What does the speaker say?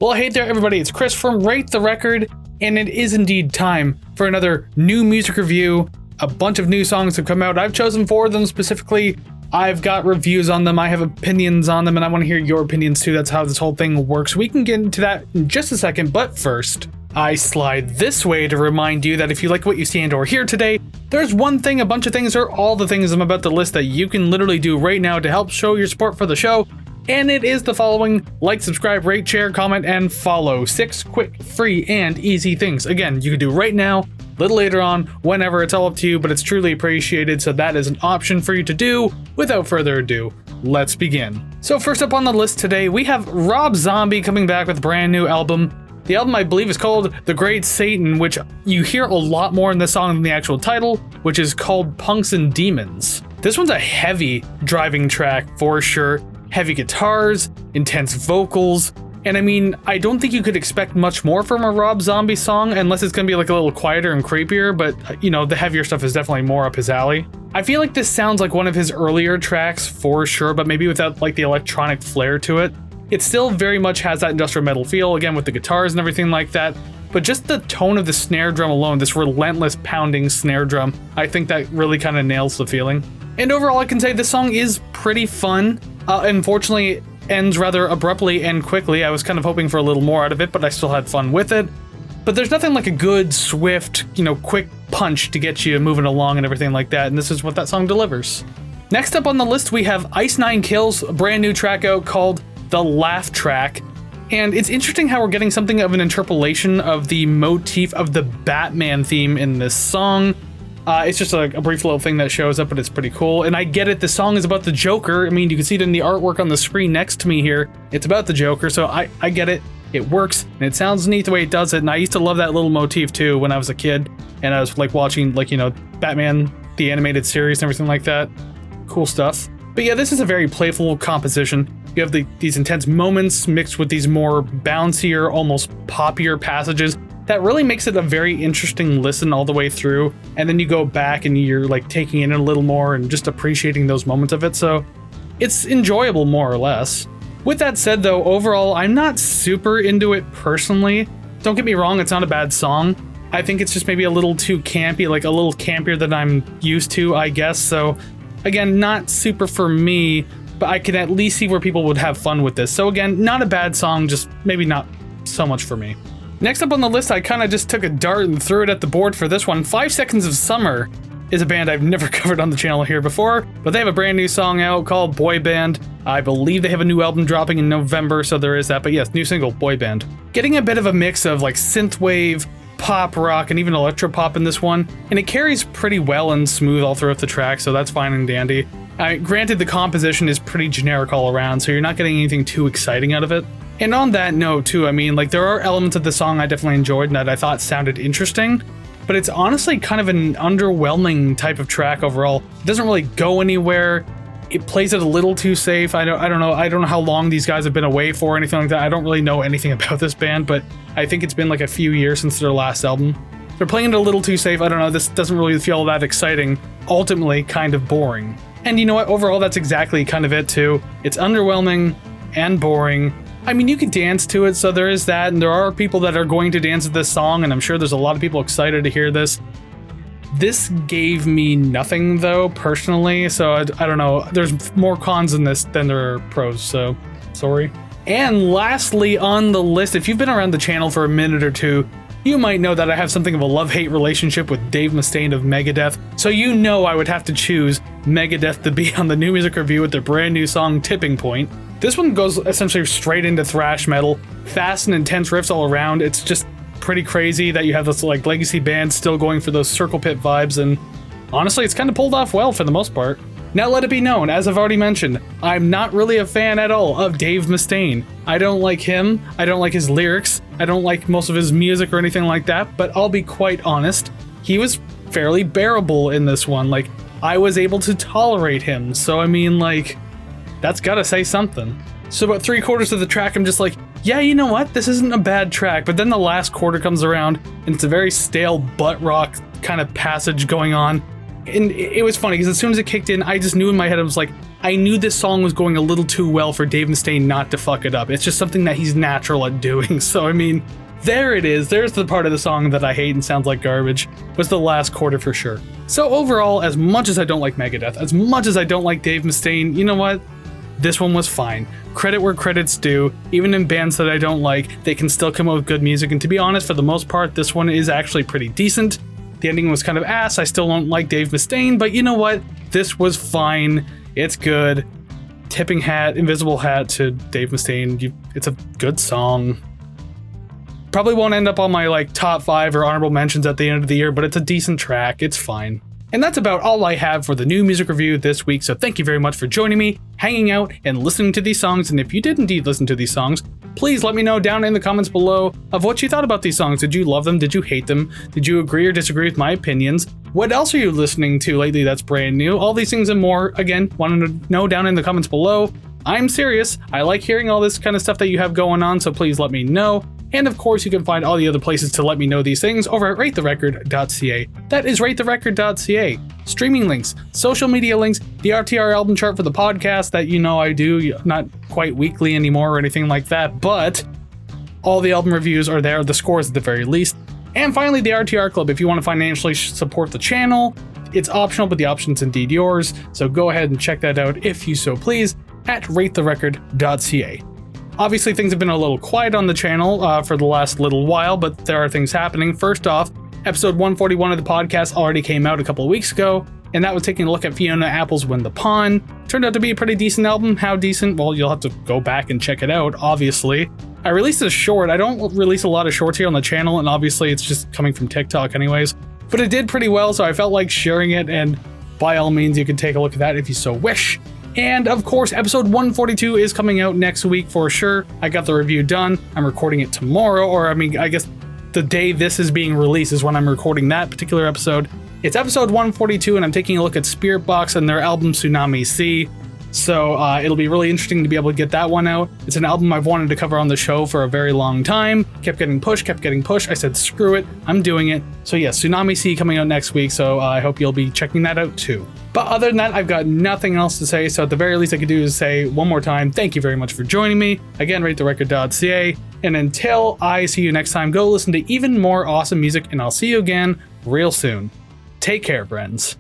Well, hey there everybody, it's Chris from Rate the Record, and it is indeed time for another new music review. A bunch of new songs have come out. I've chosen 4 of them specifically. I've got reviews on them, I have opinions on them, and I want to hear your opinions too. That's how this whole thing works. We can get into that in just a second, but first, I slide this way to remind you that if you like what you see and or hear today, there's one thing, a bunch of things, or all the things I'm about to list that you can literally do right now to help show your support for the show. And it is the following: like, subscribe, rate, share, comment, and follow. 6 quick, free, and easy things. Again, you can do right now, a little later on, whenever, it's all up to you, but it's truly appreciated, so that is an option for you to do. Without further ado, let's begin. So first up on the list today, we have Rob Zombie coming back with a brand new album. The album, I believe, is called The Great Satan, which you hear a lot more in the song than the actual title, which is called Punks and Demons. This one's a heavy driving track for sure. Heavy guitars, intense vocals, and I mean, I don't think you could expect much more from a Rob Zombie song unless it's gonna be like a little quieter and creepier, but you know, the heavier stuff is definitely more up his alley. I feel like this sounds like one of his earlier tracks for sure, but maybe without like the electronic flair to it. It still very much has that industrial metal feel, again with the guitars and everything like that, but just the tone of the snare drum alone, this relentless pounding snare drum, I think that really kind of nails the feeling. And overall, I can say this song is pretty fun. Unfortunately, it ends rather abruptly and quickly. I was kind of hoping for a little more out of it, but I still had fun with it. But there's nothing like a good, swift, quick punch to get you moving along and everything like that, and this is what that song delivers. Next up on the list, we have Ice Nine Kills, a brand new track out called The Laugh Track. And it's interesting how we're getting something of an interpolation of the motif of the Batman theme in this song. It's just a brief little thing that shows up, but it's pretty cool. And I get it, the song is about the Joker. I mean, you can see it in the artwork on the screen next to me here. It's about the Joker, so I get it. It works, and it sounds neat the way it does it. And I used to love that little motif too when I was a kid. And I was like watching, Batman, the animated series and everything like that. Cool stuff. But yeah, this is a very playful composition. You have these intense moments mixed with these more bouncier, almost poppier passages. That really makes it a very interesting listen all the way through, and then you go back and you're like taking it in a little more and just appreciating those moments of it, so it's enjoyable more or less. With that said though, overall, I'm not super into it personally. Don't get me wrong, it's not a bad song. I think it's just maybe a little too campy, like a little campier than I'm used to, I guess, so again, not super for me, but I can at least see where people would have fun with this. So again, not a bad song, just maybe not so much for me. Next up on the list, I kind of just took a dart and threw it at the board for this one. 5 Seconds of Summer is a band I've never covered on the channel here before, but they have a brand new song out called Boyband. I believe they have a new album dropping in November, so there is that, but yes, new single, Boyband. Getting a bit of a mix of like synthwave, pop rock, and even electropop in this one, and it carries pretty well and smooth all throughout the track, so that's fine and dandy. Granted, the composition is pretty generic all around, so you're not getting anything too exciting out of it. And on that note too, I mean, like, there are elements of the song I definitely enjoyed and that I thought sounded interesting, but it's honestly kind of an underwhelming type of track overall. It doesn't really go anywhere. It plays it a little too safe. I don't know how long these guys have been away for or anything like that. I don't really know anything about this band, but I think it's been like a few years since their last album. They're playing it a little too safe. I don't know, this doesn't really feel that exciting. Ultimately, kind of boring. And you know what? Overall, that's exactly kind of it too. It's underwhelming and boring. I mean, you can dance to it, so there is that, and there are people that are going to dance to this song, and I'm sure there's a lot of people excited to hear this. This gave me nothing, though, personally, so I don't know. There's more cons in this than there are pros, so sorry. And lastly on the list, if you've been around the channel for a minute or two, you might know that I have something of a love-hate relationship with Dave Mustaine of Megadeth, so you know I would have to choose Megadeth to be on the new music review with their brand new song, Tipping Point. This one goes essentially straight into thrash metal, fast and intense riffs all around. It's just pretty crazy that you have this like legacy band still going for those Circle Pit vibes, and honestly, it's kind of pulled off well for the most part. Now let it be known, as I've already mentioned, I'm not really a fan at all of Dave Mustaine. I don't like him, I don't like his lyrics, I don't like most of his music or anything like that, but I'll be quite honest, he was fairly bearable in this one. Like, I was able to tolerate him, so I mean, like, that's gotta say something. So about 3/4 of the track, I'm just like, yeah, you know what? This isn't a bad track. But then the last quarter comes around, and it's a very stale butt rock kind of passage going on. And it was funny, because as soon as it kicked in, I just knew in my head, I was like, I knew this song was going a little too well for Dave Mustaine not to fuck it up. It's just something that he's natural at doing. So, I mean, there it is. There's the part of the song that I hate and sounds like garbage. Was the last quarter for sure. So overall, as much as I don't like Megadeth, as much as I don't like Dave Mustaine, you know what? This one was fine. Credit where credit's due. Even in bands that I don't like, they can still come up with good music. And to be honest, for the most part, this one is actually pretty decent. The ending was kind of ass. I still don't like Dave Mustaine, but you know what? This was fine. It's good. Tipping hat, invisible hat to Dave Mustaine. It's a good song. Probably won't end up on my top 5 or honorable mentions at the end of the year, but it's a decent track. It's fine. And that's about all I have for the new music review this week, so thank you very much for joining me, hanging out, and listening to these songs. And if you did indeed listen to these songs, please let me know down in the comments below of what you thought about these songs. Did you love them? Did you hate them? Did you agree or disagree with my opinions? What else are you listening to lately that's brand new? All these things and more, again, want to know down in the comments below. I'm serious. I like hearing all this kind of stuff that you have going on, so please let me know. And of course, you can find all the other places to let me know these things over at ratetherecord.ca. That is ratetherecord.ca. Streaming links, social media links, the RTR album chart for the podcast that you know I do, not quite weekly anymore or anything like that, but all the album reviews are there, the scores at the very least. And finally, the RTR Club. If you want to financially support the channel, it's optional, but the option's indeed yours. So go ahead and check that out if you so please at ratetherecord.ca. Obviously, things have been a little quiet on the channel for the last little while, but there are things happening. First off, episode 141 of the podcast already came out a couple of weeks ago, and that was taking a look at Fiona Apple's Win the Pawn. Turned out to be a pretty decent album. How decent? Well, you'll have to go back and check it out, obviously. I released a short. I don't release a lot of shorts here on the channel, and obviously it's just coming from TikTok anyways. But it did pretty well, so I felt like sharing it, and by all means, you can take a look at that if you so wish. And of course, episode 142 is coming out next week for sure. I got the review done. I'm recording it tomorrow, or I guess the day this is being released is when I'm recording that particular episode. It's episode 142, and I'm taking a look at Spirit Box and their album Tsunami Sea. So it'll be really interesting to be able to get that one out. It's an album I've wanted to cover on the show for a very long time. Kept getting pushed. I said, screw it, I'm doing it. So yeah, Tsunami Sea coming out next week, so I hope you'll be checking that out too. But other than that, I've got nothing else to say, so at the very least I could do is say one more time, thank you very much for joining me. Again, ratetherecord.ca. And until I see you next time, go listen to even more awesome music, and I'll see you again real soon. Take care, friends.